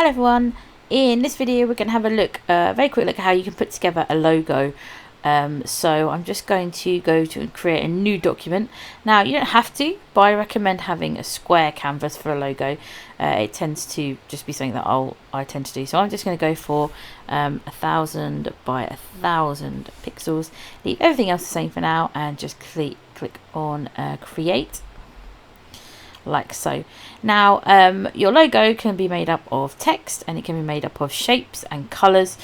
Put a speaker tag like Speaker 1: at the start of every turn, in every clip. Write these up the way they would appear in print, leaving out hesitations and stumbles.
Speaker 1: Hello everyone, in this video we're going to have a look, very quick look at how you can put together a logo. So I'm just going to go to create a new document. Now you don't have to, but I recommend having a square canvas for a logo. It tends to just be something that I tend to do. So I'm just going to go for 1000 by 1000 pixels. Leave everything else the same for now and just click on create. Like so. Now your logo can be made up of text and it can be made up of shapes and colours.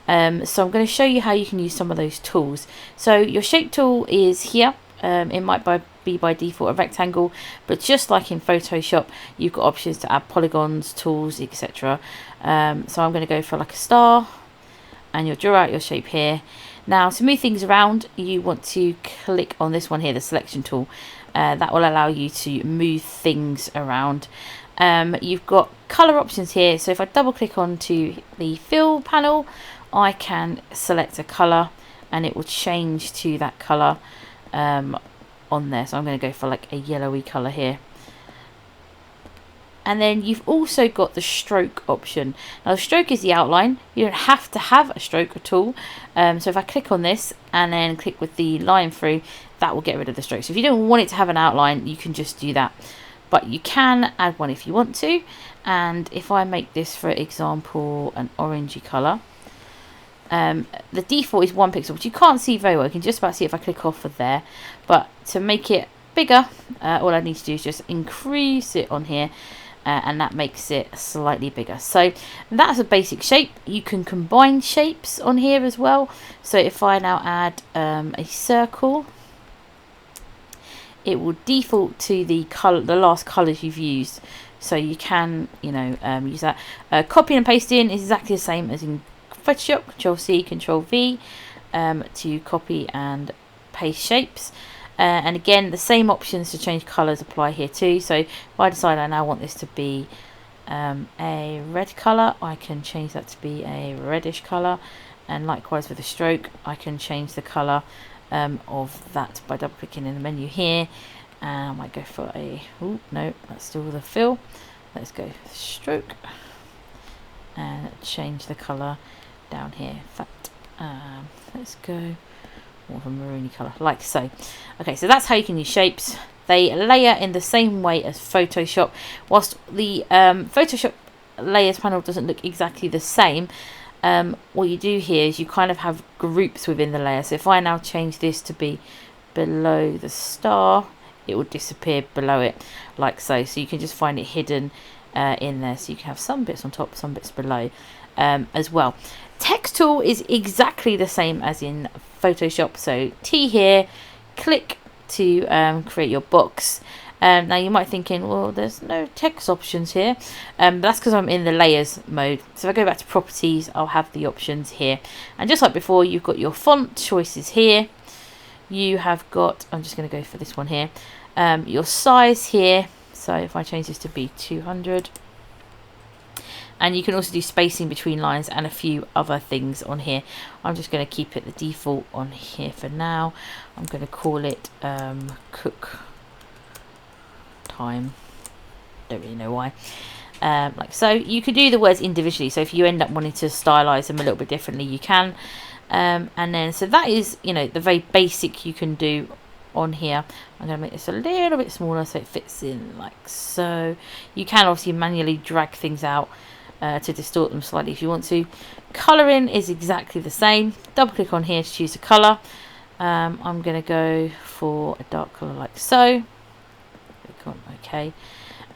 Speaker 1: So I'm going to show you how you can use some of those tools. So your shape tool is here. It might be by default a rectangle, but just like in Photoshop you've got options to add polygons, tools, etc. So I'm going to go for like a star and you'll draw out your shape here. Now to move things around you want to click on this one here, the selection tool. That will allow you to move things around. You've got colour options here, so if I double click onto the fill panel I can select a colour and it will change to that colour on there. So I'm going to go for like a yellowy colour here. And then you've also got the stroke option. Now the stroke is the outline. You don't have to have a stroke at all. So if I click on this and then click with the line through, that will get rid of the stroke. So if you don't want it to have an outline, you can just do that. But you can add one if you want to. And if I make this, for example, an orangey colour, the default is 1 pixel, which you can't see very well. You can just about see it if I click off of there. But to make it bigger, all I need to do is just increase it on here. And that makes it slightly bigger. So that's a basic shape. You can combine shapes on here as well. So if I now add a circle, it will default to the last colours you've used. So you can, use that. Copy and paste in is exactly the same as in Photoshop. Control C, Control V to copy and paste shapes. And again, the same options to change colours apply here too. So if I decide I now want this to be a red colour, I can change that to be a reddish colour. And likewise with the stroke, I can change the colour of that by double clicking in the menu here. And I might go for a, oh no, that's still the fill. Let's go stroke and change the colour down here. In fact, let's go more of a maroony colour, like so. Okay, so that's how you can use shapes. They layer in the same way as Photoshop. Whilst the Photoshop layers panel doesn't look exactly the same, what you do here is you kind of have groups within the layer. So if I now change this to be below the star, it will disappear below it, like so. So you can just find it hidden in there. So you can have some bits on top, some bits below as well. Text tool is exactly the same as in Photoshop. So T here, click to create your box. Now you might be thinking, well, there's no text options here. That's because I'm in the layers mode. So if I go back to properties, I'll have the options here. And just like before, you've got your font choices here. You have got, I'm just going to go for this one here, your size here. So if I change this to be 200. And you can also do spacing between lines and a few other things on here. I'm just going to keep it the default on here for now. I'm going to call it cook time. Don't really know why. Like so. You could do the words individually. So if you end up wanting to stylize them a little bit differently, you can. And then, so that is, the very basic you can do on here. I'm going to make this a little bit smaller so it fits in like so. You can obviously manually drag things out to distort them slightly if you want to. Colouring is exactly the same. Double click on here to choose a colour. I'm going to go for a dark colour like so. Click on OK.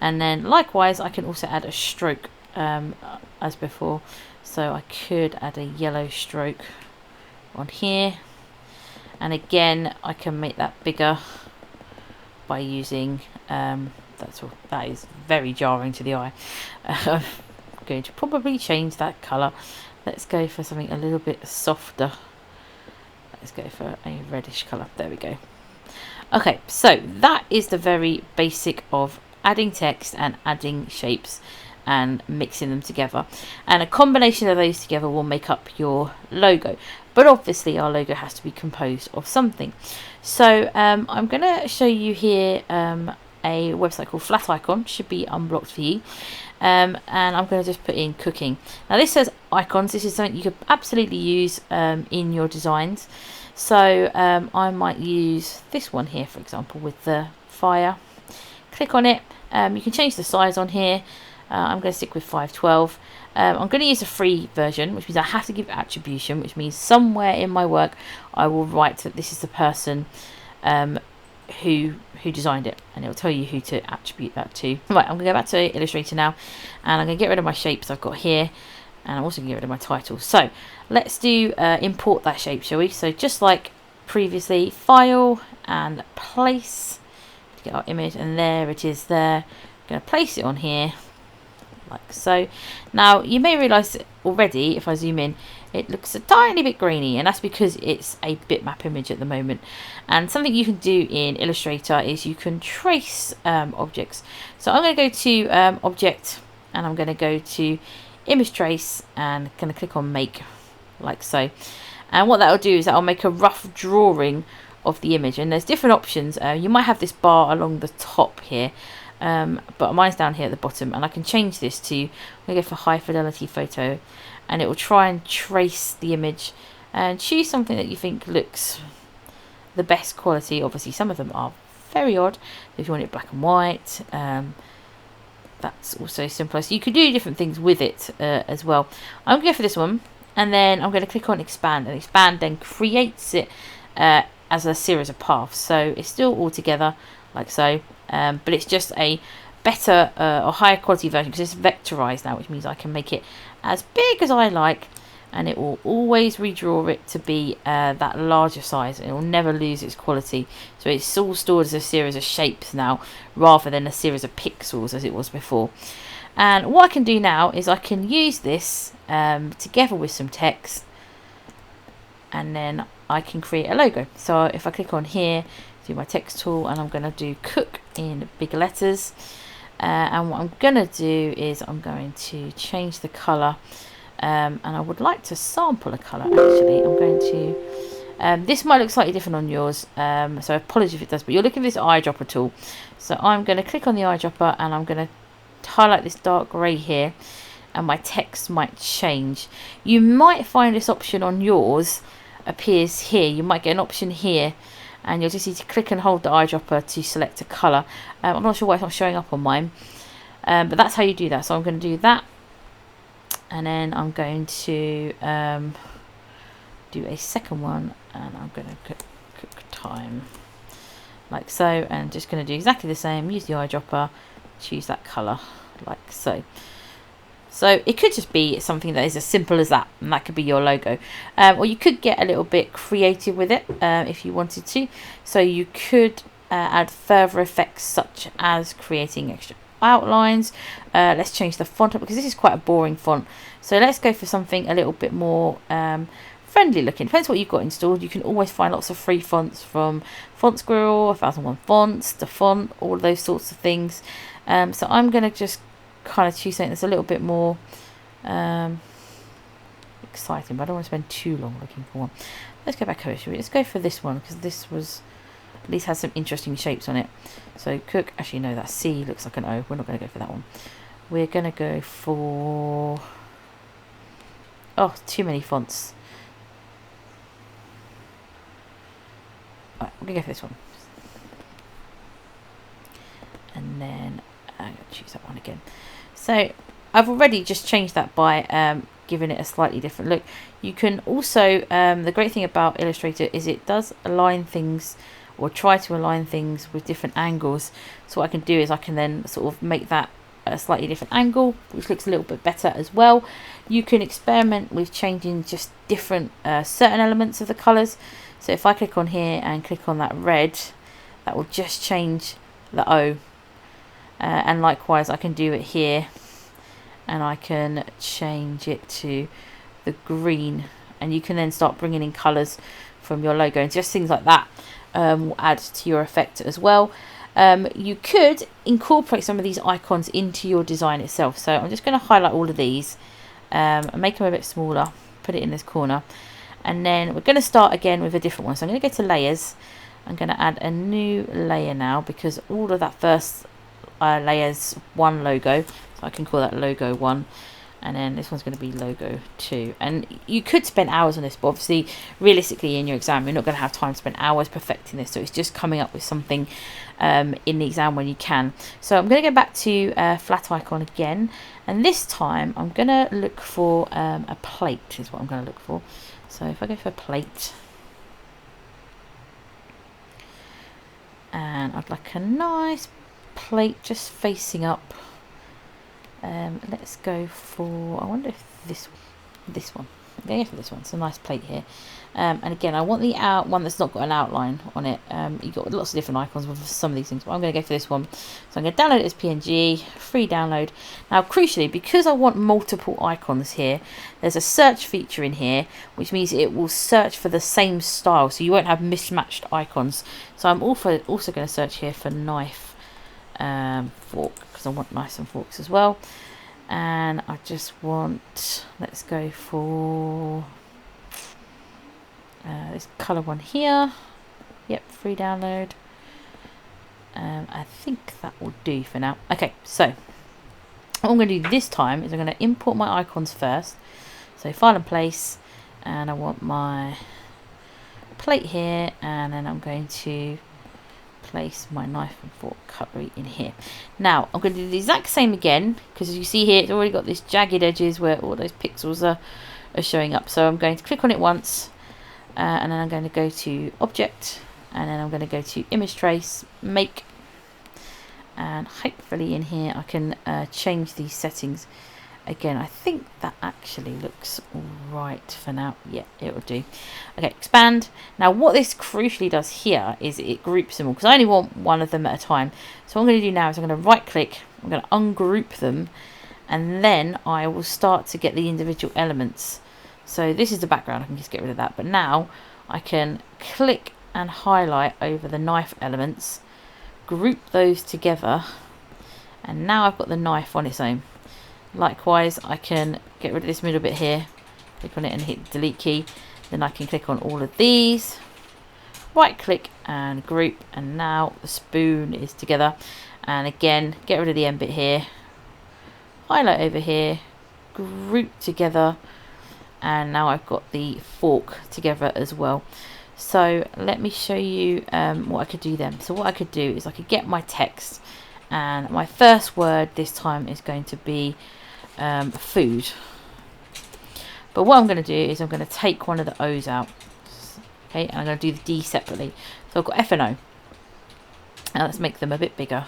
Speaker 1: And then likewise I can also add a stroke as before. So I could add a yellow stroke on here. And again I can make that bigger by using that is very jarring to the eye. Going to probably change that colour. Let's go for something a little bit softer. Let's go for a reddish colour. There we go. Okay, so that is the very basic of adding text and adding shapes and mixing them together. And a combination of those together will make up your logo. But obviously our logo has to be composed of something. So I'm going to show you here a website called Flat Icon. Should be unblocked for you. and I'm going to just put in cooking. Now this says icons. This is something you could absolutely use in your designs. So I might use this one here, for example, with the fire. Click on it. You can change the size on here. I'm going to stick with 512. I'm going to use a free version, which means I have to give attribution, which means somewhere in my work I will write that this is the person who designed it, and it'll tell you who to attribute that to. Right, I'm going to go back to Illustrator now, and I'm going to get rid of my shapes I've got here, and I'm also going to get rid of my title. So let's do import that shape, shall we? So just like previously, file and place to get our image, and there it is there. I'm going to place it on here like so. Now you may realise already, if I zoom in, it looks a tiny bit grainy, and that's because it's a bitmap image at the moment. And something you can do in Illustrator is you can trace objects. So I'm going to go to object, and I'm going to go to image trace, and going to click on make like so. And what that will do is that will make a rough drawing of the image, and there's different options. You might have this bar along the top here, but mine's down here at the bottom, and I can change this to, I'm going to go for high fidelity photo, and it will try and trace the image and choose something that you think looks the best quality. Obviously some of them are very odd. If you want it black and white, that's also simpler. So you could do different things with it as well. I'm going to go for this one, and then I'm going to click on expand, and expand then creates it as a series of paths. So it's still all together like so, but it's just a better or higher quality version because it's vectorized now, which means I can make it as big as I like, and it will always redraw it to be that larger size. It will never lose its quality. So it's all stored as a series of shapes now, rather than a series of pixels as it was before. And what I can do now is I can use this together with some text, and then I can create a logo. So if I click on here, do my text tool, and I'm going to do cook in big letters, and what I'm going to do is I'm going to change the colour, and I would like to sample a colour actually. I'm going to this might look slightly different on yours, so apologies if it does, but you're looking at this eyedropper tool. So I'm going to click on the eyedropper, and I'm going to highlight this dark grey here, and my text might change. You might find this option on yours appears here. You might get an option here, and you'll just need to click and hold the eyedropper to select a colour. I'm not sure why it's not showing up on mine, but that's how you do that. So I'm going to do that, and then I'm going to do a second one, and I'm going to cook time like so, and just going to do exactly the same. Use the eyedropper, choose that colour like so. So it could just be something that is as simple as that, and that could be your logo. Or you could get a little bit creative with it if you wanted to. So you could add further effects, such as creating extra outlines. Let's change the font up, because this is quite a boring font. So let's go for something a little bit more friendly looking. Depends what you've got installed. You can always find lots of free fonts from Font Squirrel, 1001 Fonts, the font, all of those sorts of things. So I'm going to just kind of choose something that's a little bit more exciting, but I don't want to spend too long looking for one. Let's go back over. Let's go for this one, because this was at least has some interesting shapes on it. So cook, actually no, that C looks like an O. We're not going to go for that one. We're going to go for, oh, too many fonts. Right, we're going to go for this one, and then I'm going to choose that one again. So I've already just changed that by giving it a slightly different look. You can also, the great thing about Illustrator is it does align things, or try to align things with different angles. So what I can do is I can then sort of make that a slightly different angle, which looks a little bit better as well. You can experiment with changing just different certain elements of the colours. So if I click on here and click on that red, that will just change the O. And likewise I can do it here, and I can change it to the green, and you can then start bringing in colours from your logo, and just things like that will add to your effect as well. You could incorporate some of these icons into your design itself. So I'm just going to highlight all of these and make them a bit smaller, put it in this corner, and then we're going to start again with a different one. So I'm going to go to layers. I'm going to add a new layer now, because all of that first layers one logo. So So I can call that logo 1. And then this one's going to be logo 2. And you could spend hours on this, but obviously, realistically, in your exam, you're not going to have time to spend hours perfecting this. So it's just coming up with something in the exam when you can. So I'm going to go back to flat icon again. And this time, I'm going to look for a plate is what I'm going to look for. So if I go for a plate. And I'd like a nice plate just facing up. Let's go for, I wonder if this one. I'm going to go for this one. It's a nice plate here. And again, I want the one that's not got an outline on it. You've got lots of different icons with some of these things, but I'm going to go for this one. So I'm going to download it as PNG, free download. Now, crucially, because I want multiple icons here, there's a search feature in here, which means it will search for the same style, so you won't have mismatched icons. So I'm also going to search here for knife, fork, because I want knives and forks as well. And I just want, let's go for this colour one here. Yep, free download. I think that will do for now. Okay, so what I'm going to do this time is I'm going to import my icons first. So file and place, and I want my plate here, and then I'm going to place my knife and fork cutlery in here. Now I'm going to do the exact same again, because as you see here, it's already got these jagged edges where all those pixels are showing up. So I'm going to click on it once, and then I'm going to go to object, and then I'm going to go to image trace, make, and hopefully in here I can change these settings. Again, I think that actually looks right for now. Yeah, it will do. Okay, expand. Now, what this crucially does here is it groups them all, because I only want one of them at a time. So what I'm going to do now is I'm going to right click, I'm going to ungroup them, and then I will start to get the individual elements. So this is the background, I can just get rid of that. But now I can click and highlight over the knife elements, group those together, and now I've got the knife on its own. Likewise, I can get rid of this middle bit here, click on it and hit the delete key. Then I can click on all of these, right click and group, and now the spoon is together. And again, get rid of the end bit here, highlight over here, group together, and now I've got the fork together as well. So let me show you what I could do then. So what I could do is I could get my text, and my first word this time is going to be food. But what I'm going to do is I'm going to take one of the O's out. Okay, and I'm going to do the D separately. So I've got F and O. Now let's make them a bit bigger.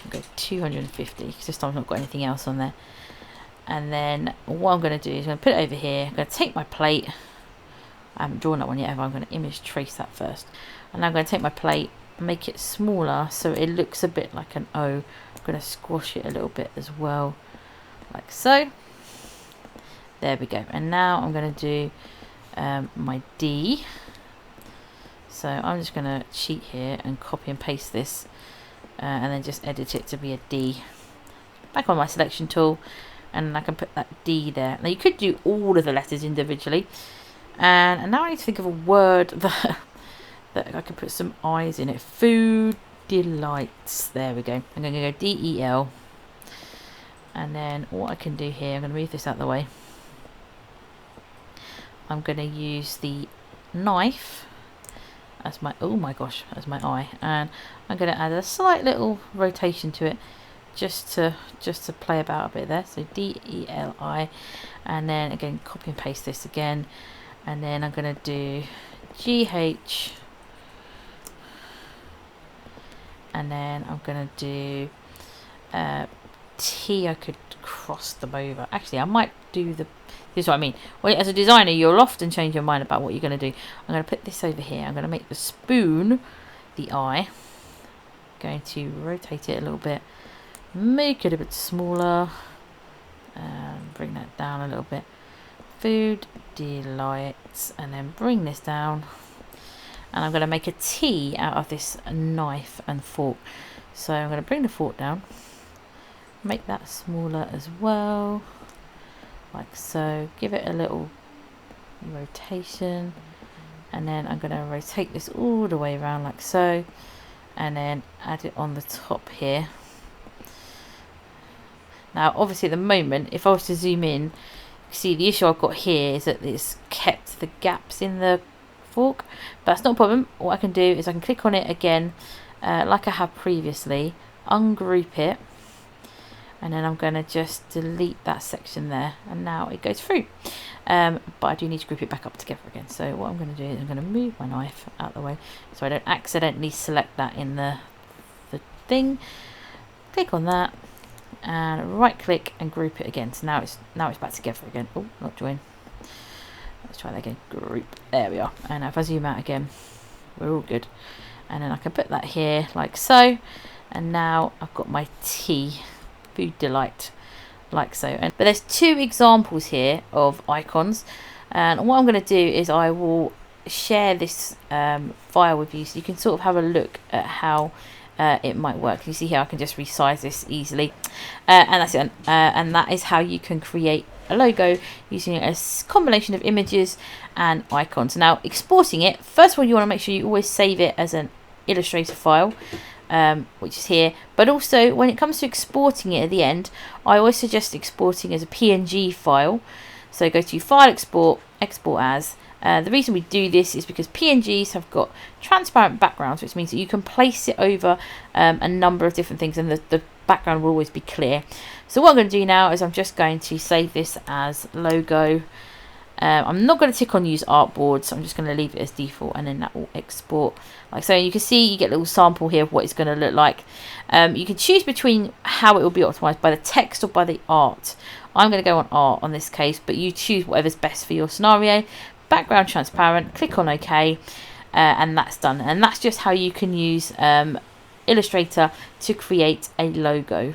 Speaker 1: I'll go 250 because this time I've not got anything else on there. And then what I'm going to do is I'm going to put it over here. I'm going to take my plate. I haven't drawn that one yet, have I? I'm going to image trace that first. And I'm going to take my plate, make it smaller so it looks a bit like an O. I'm going to squash it a little bit as well, like so. There we go. And now I'm going to do my D. So I'm just going to cheat here and copy and paste this, and then just edit it to be a D. Back on my selection tool, and I can put that D there. Now you could do all of the letters individually, and now I need to think of a word that I can put some eyes in it. Food delights. There we go. I'm going to go D-E-L. And then what I can do here, I'm going to move this out of the way. I'm going to use the knife as my, oh my gosh, as my eye. And I'm going to add a slight little rotation to it just to play about a bit there. So D-E-L-I. And then again, copy and paste this again. And then I'm going to do G-H. And then I'm going to do T. I could cross them over. Actually, I might do the... This is what I mean. Well, as a designer, you'll often change your mind about what you're going to do. I'm going to put this over here. I'm going to make the spoon the eye. Going to rotate it a little bit. Make it a bit smaller. Bring that down a little bit. Food delights. And then bring this down. And I'm going to make a T out of this knife and fork. So I'm going to bring the fork down. Make that smaller as well. Like so. Give it a little rotation. And then I'm going to rotate this all the way around like so. And then add it on the top here. Now obviously at the moment, if I was to zoom in, see the issue I've got here is that it's kept the gaps in the fork, but that's not a problem. What I can do is I can click on it again, like I have previously, ungroup it, and then I'm going to just delete that section there, and now it goes through. But I do need to group it back up together again. So what I'm going to do is I'm going to move my knife out of the way so I don't accidentally select that in the thing. Click on that and right click and group it again. So now it's back together again. Oh, not join. Let's try that again. Group. There we are. And if I zoom out again, we're all good. And then I can put that here like so. And now I've got my tea, Food Delight, like so. But there's 2 examples here of icons. And what I'm going to do is I will share this file with you so you can sort of have a look at how it might work. You see here I can just resize this easily, and that's it. And that is how you can create a logo using a combination of images and icons. Now exporting it, first of all you want to make sure you always save it as an Illustrator file, which is here, but also when it comes to exporting it at the end, I always suggest exporting as a PNG file. So go to File, Export, Export As. The reason we do this is because PNGs have got transparent backgrounds, which means that you can place it over a number of different things, and the background will always be clear. So what I'm going to do now is I'm just going to save this as logo. I'm not going to tick on use artboard, so I'm just going to leave it as default, and then that will export like so. You can see you get a little sample here of what it's going to look like. You can choose between how it will be optimized, by the text or by the art. I'm going to go on art on this case, but you choose whatever's best for your scenario. Background transparent, click on OK, and that's done. And that's just how you can use Illustrator to create a logo.